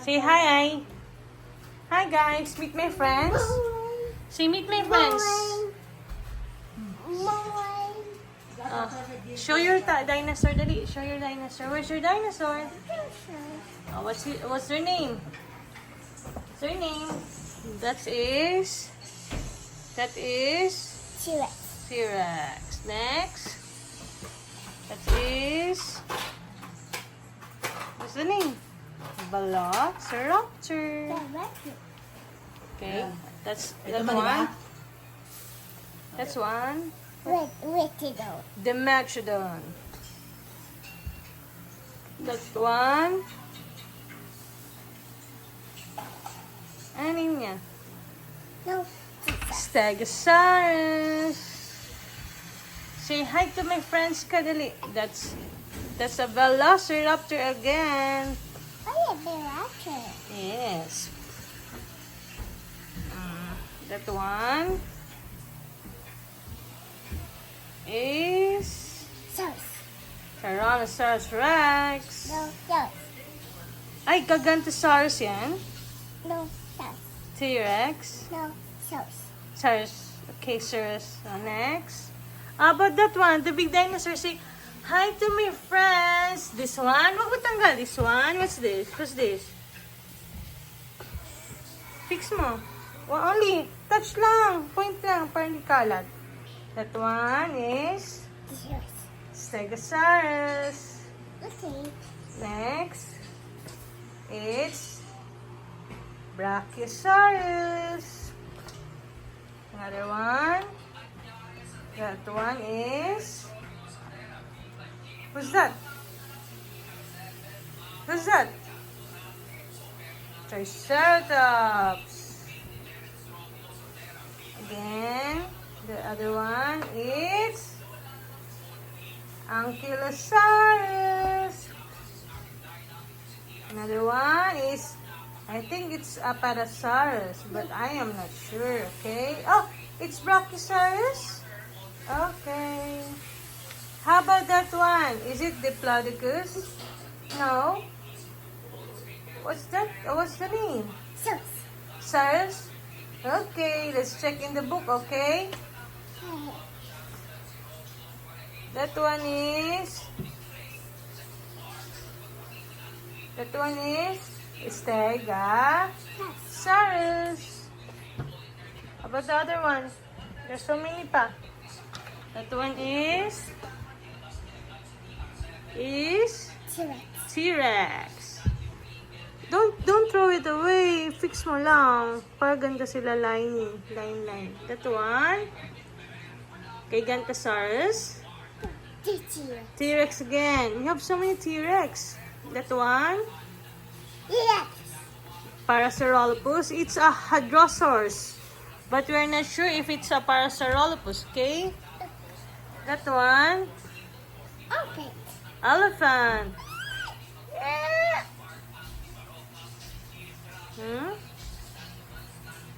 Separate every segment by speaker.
Speaker 1: Say hi. Hi guys, meet my friends. Say meet my friends. Show your dinosaur, dali. Show your dinosaur. Where's your dinosaur? What's their name? What's their name? That is
Speaker 2: T-Rex.
Speaker 1: T-Rex. Next. That is, what's the name? Velociraptor. Okay, that's that one. That's one.
Speaker 2: Wait,
Speaker 1: The Megalodon. That's one. Ano yun niya?
Speaker 2: No.
Speaker 1: Stegosaurus. Say hi to my friends, kadali. That's a Velociraptor again.
Speaker 2: Oh, yeah, raptor.
Speaker 1: Yes. That one is Tyrannosaurus Rex.
Speaker 2: No.
Speaker 1: Ay, Gigantosaurus yan.
Speaker 2: No.
Speaker 1: T-Rex.
Speaker 2: No.
Speaker 1: Saurus. Okay, Saurus. Next. How about that one? The big dinosaur. Say hi to my friends. This one. Wag mo tanggal. This one. What's this? What's this? Fix mo. Well, only. Touch lang. Point lang. Para hindi kalat. That one is Stegosaurus.
Speaker 2: Okay.
Speaker 1: Next. It's Brachiosaurus. Another one. That one is... Who's that? Who's that? Triceratops. Again, the other one is Ankylosaurus. Another one is, I think it's Apatosaurus, but I am not sure, okay? Oh, it's Brachiosaurus? Okay. How about that one? Is it Diplodocus? No. What's that? What's the name? Saurus? Okay, let's check in the book, okay? That one is Stegosaurus. How about the other one? There's so many pa. That one is T-Rex. Don't throw it away. Fix mo lang. Para ganda sila line. That one. Gigantosaurus. T-Rex again. You have so many T-Rex. That one. Parasaurolophus. It's a Hadrosaurus. But we're not sure if it's a Parasaurolophus, okay? That one. Elephant.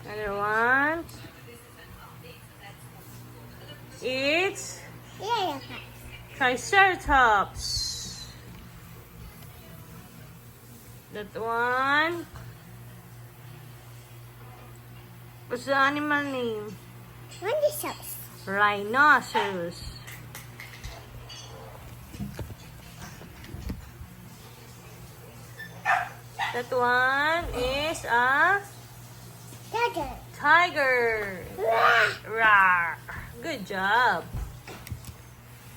Speaker 1: Another one. It's Triceratops. That one. What's the animal name? Rhinoceros. That one is a tiger. Rawr. Good job.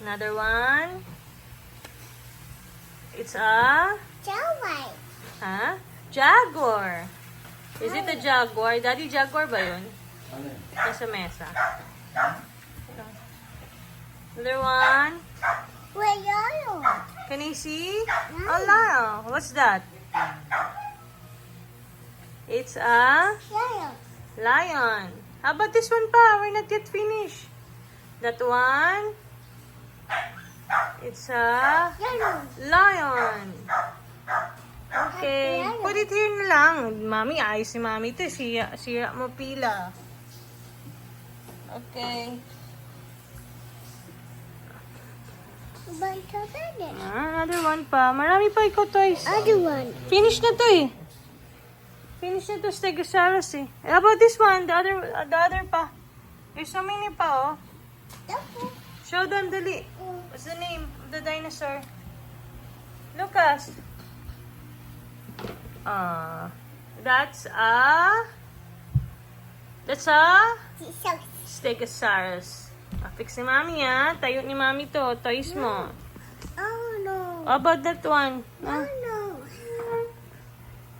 Speaker 1: Another one. It's a jaguar. Is it a jaguar? Daddy, jaguar ba yun? Ito sa mesa. Another one. Can you see? Oh, no. What's that? It's a lion. How about this one pa? We're not yet finished. That one. It's a lion. Okay. Put it here na lang. Mami, ayos si Mami ito. Sira mo pila. Okay.
Speaker 2: Another
Speaker 1: Another one pa. Marami pa ikaw toys.
Speaker 2: one.
Speaker 1: Finish na to eh. Finish na to Stegosaurus eh. How about this one? The other pa. There's so many pa, oh.
Speaker 2: Okay.
Speaker 1: Show them, dali. What's the name of the dinosaur? Lucas. That's a
Speaker 2: So,
Speaker 1: Stegosaurus. Fix ni Mami, ah. Tayo ni Mami to. Toys mo.
Speaker 2: oh no.
Speaker 1: How about that one?
Speaker 2: Oh no.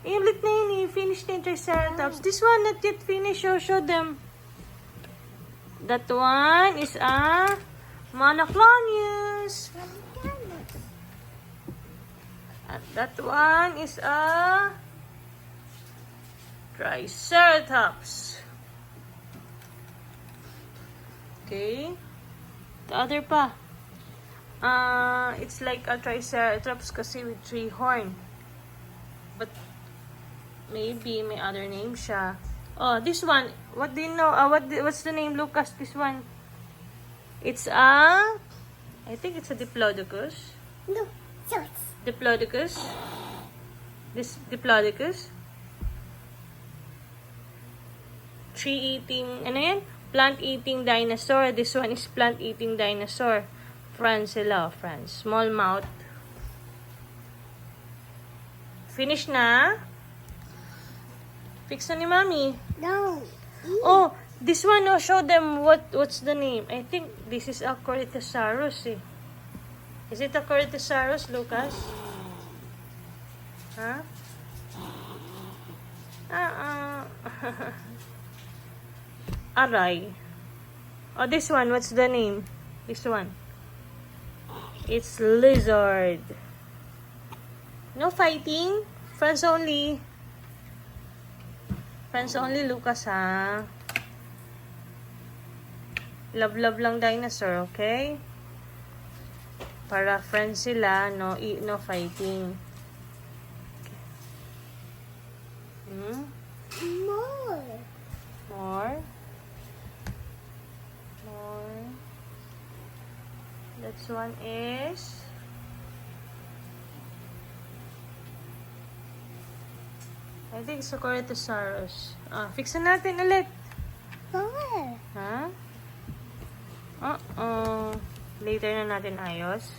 Speaker 1: Ulit na yun eh. Finish na yung Triceratops. This one, not yet finished. Show them. That one is a Monoclonius. At that one is a Triceratops. Okay. The other pa. It's like a Triceratops kasi with 3 horn. But maybe may other name siya. Oh, this one. What do you know? What's the name, Lucas? This one. It's I think it's a Diplodocus.
Speaker 2: No. So,
Speaker 1: Diplodocus. This Diplodocus. Tree-eating, ano yan? Plant-eating dinosaur. This one is plant-eating dinosaur. France sila, France. Small mouth. Finish na? Fix na ni Mami.
Speaker 2: no.
Speaker 1: Oh, this one, oh, show them what's the name. I think this is a Corythosaurus, eh. Is it a Corythosaurus, Lucas? Huh? Aray. Oh, this one, what's the name? This one. It's lizard. No fighting. Friends only. Friends only, Lucas, ha? Love lang dinosaur, okay? Para friends sila, no fighting.
Speaker 2: More.
Speaker 1: More. That one is I think it's a Corythosaurus. Fixan natin ulit.
Speaker 2: More.
Speaker 1: Ha? Later na natin ayos.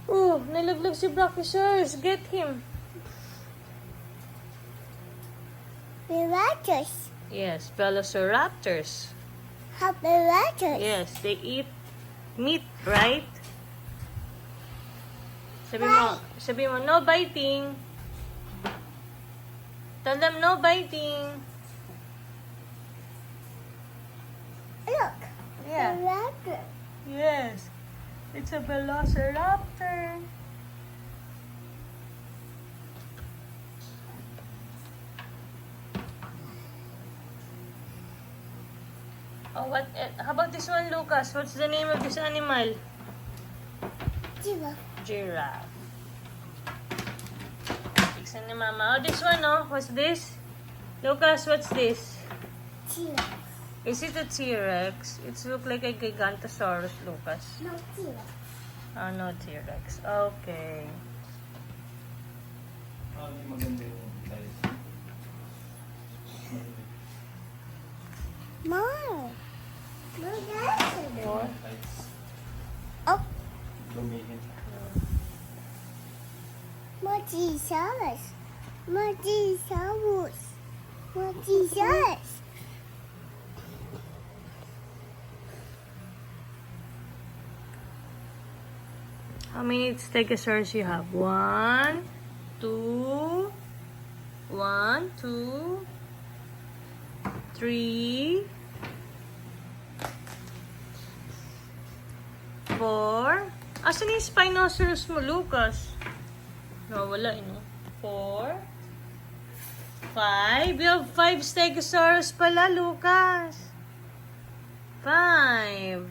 Speaker 1: Oh, nalaglag si Brachiosaurus. Get him.
Speaker 2: Raptors.
Speaker 1: Yes, Velociraptors.
Speaker 2: How raptors?
Speaker 1: Yes, they eat meat, right? Sabi mo, no biting. Tell them no biting.
Speaker 2: Look.
Speaker 1: Yeah.
Speaker 2: The raptor.
Speaker 1: Yes. It's a Velociraptor. Oh, how about this one, Lucas? What's the name of this animal?
Speaker 2: Giraffe.
Speaker 1: Giraffe. Fixan ni Mama. Oh, this one, oh. What's this? Lucas, what's this?
Speaker 2: Giraffe.
Speaker 1: Is it a T-Rex? It looks like a Gigantosaurus, Lucas.
Speaker 2: No giraffe.
Speaker 1: Oh, no T-Rex. Okay.
Speaker 3: Maganda yung size.
Speaker 2: More. More raptors.
Speaker 1: More?
Speaker 3: Size.
Speaker 2: Oh,
Speaker 3: Lumihin.
Speaker 2: Mosasaurus. Mosasaurus. Mosasaurus.
Speaker 1: How many stegosaurs you have? 1, 2, 1, 2, 3, 4. Asan yung Spinosaurus mo, Lucas? No, wala, no? 4, 5. You have 5 stegosaurus pala, Lucas. 5.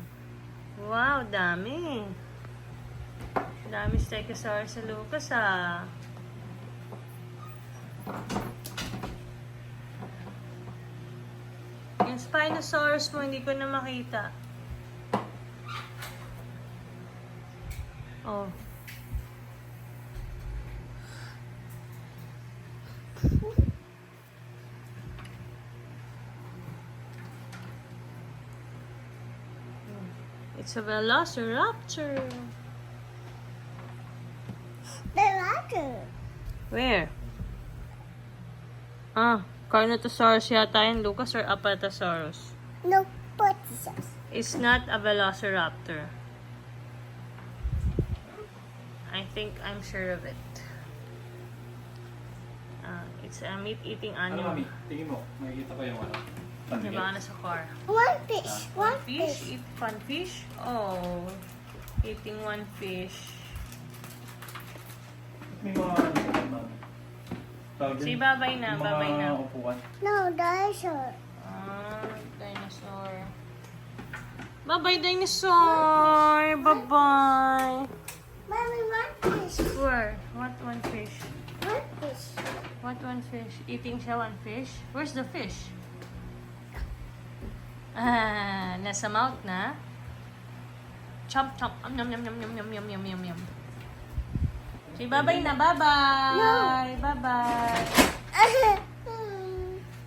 Speaker 1: Wow, dami. Dami stegosaurus sa Lucas, ah. Yung Spinosaurus mo, hindi ko na makita. Oh. It's a velociraptor.
Speaker 2: The water.
Speaker 1: Where? Carnotaurus yata yun, Lucas, or Apatosaurus?
Speaker 2: No, what Jesus?
Speaker 1: It's not a velociraptor. I think I'm sure of it. It's a meat-eating
Speaker 3: Ano
Speaker 1: animal.
Speaker 3: mami? Tingin mo. Makikita ko yung ano.
Speaker 1: Di ba nasa car?
Speaker 2: One fish. One
Speaker 1: Fish?
Speaker 2: fish.
Speaker 1: Eat fun fish? Oh. Eating one fish.
Speaker 3: May mga ano sa mami. Tawag
Speaker 1: Si
Speaker 3: din,
Speaker 1: babay na,
Speaker 3: yung
Speaker 1: babay na.
Speaker 3: Mga upuan.
Speaker 2: No, dinosaur.
Speaker 1: Dinosaur. Bye-bye, dinosaur! Bye-bye!
Speaker 2: Mommy, one fish.
Speaker 1: Where? What one fish?
Speaker 2: One fish.
Speaker 1: What one fish? Eating siya one fish? Where's the fish? Nasa mouth na. Chomp, chomp. Yum, yum, yum, yum, yum, yum, yum, yum, yum. Say bye-bye na. Bye-bye!
Speaker 2: No.
Speaker 1: Bye-bye!